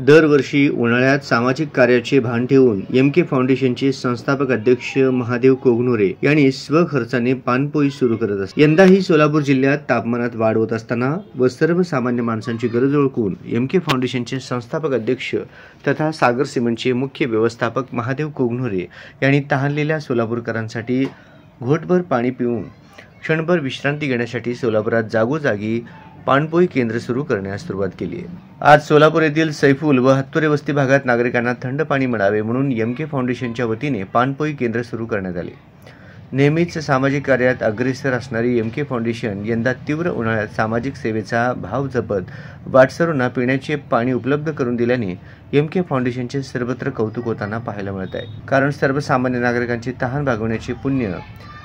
दरवर्षी उन्हाळ्यात सामाजिक कार्याचे भान ठेवून एमके फाउंडेशनचे संस्थापक अध्यक्ष महादेव कोगनुरे यांनी स्वखर्चाने पानपोई सुरू करत असतात। यंदाही सोलापूर जिल्ह्यात तापमानात वाढ होत असताना व सर्वसामान्य माणसांची गरज ओळखून एमके फाउंडेशनचे संस्थापक अध्यक्ष तथा सागर सिमेंटचे मुख्य व्यवस्थापक महादेव कोगनुरे यांनी तहानलेल्या सोलापूरकरांसाठी घोटभर पाणी पिऊन क्षणभर विश्रांती घेण्यासाठी सोलापुरात जागोजागी पाणपोई केंद्र सुरू करण्यास सुरुवात केली आहे। आज सोलापूर येथील सैफुल व हत्तुरे वस्ती भागात नागरिकांना थंड पाणी मिळावे म्हणून एमके फाउंडेशनच्या वतीने पाणपोई केंद्र सुरू करण्यात आले। नेहमीच सामाजिक कार्यात अग्रेसर असणारी एमके फाउंडेशन यंदा तीव्र उन्हाळ्यात सामाजिक सेवेचा भाव जपत वाटसरूंना पिण्याचे पाणी उपलब्ध करून दिल्याने एमके फाउंडेशनचे सर्वत्र कौतुक होताना पाहायला मिळत आहे। कारण सर्वसामान्य नागरिकांची तहान भागवण्याचे पुण्य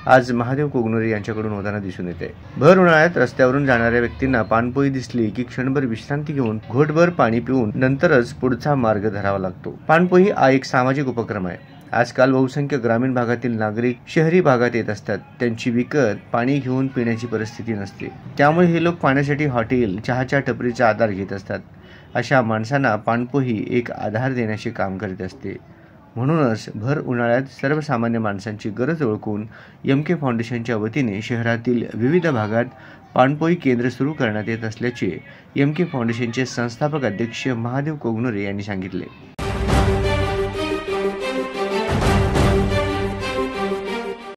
आज महादेव कोगनुरे यांच्याकडून होताना दिसून येते। भर उन्हाळ्यात रस्त्यावरून जाणाऱ्या व्यक्तींना पाणपोई दिसली की क्षणभर विश्रांती घेऊन घोटभर पाणी पिऊन नंतरच पुढचा मार्ग धरावा लागतो। पाणपोई हा एक सामाजिक उपक्रम आहे। आजकाल बहुसंख्य ग्रामीण भागातील नागरिक शहरी भागात येत असतात, त्यांची विकत पाणी घेऊन पिण्याची परिस्थिती नसते, त्यामुळे हे लोक पाण्यासाठी हॉटेल चहाच्या टपरीचा आधार घेत असतात। अशा माणसांना पाणपोई एक आधार देण्याचे काम करीत असते। म्हणूनच भर उन्हाळ्यात सर्वसामान्य माणसांची गरज ओळखून एमके फाउंडेशनच्या वतीने शहरातील विविध भागात पाणपोई केंद्र सुरू करण्यात येत असल्याचे एमके फाउंडेशनचे संस्थापक अध्यक्ष महादेव कोगनुरे यांनी सांगितले।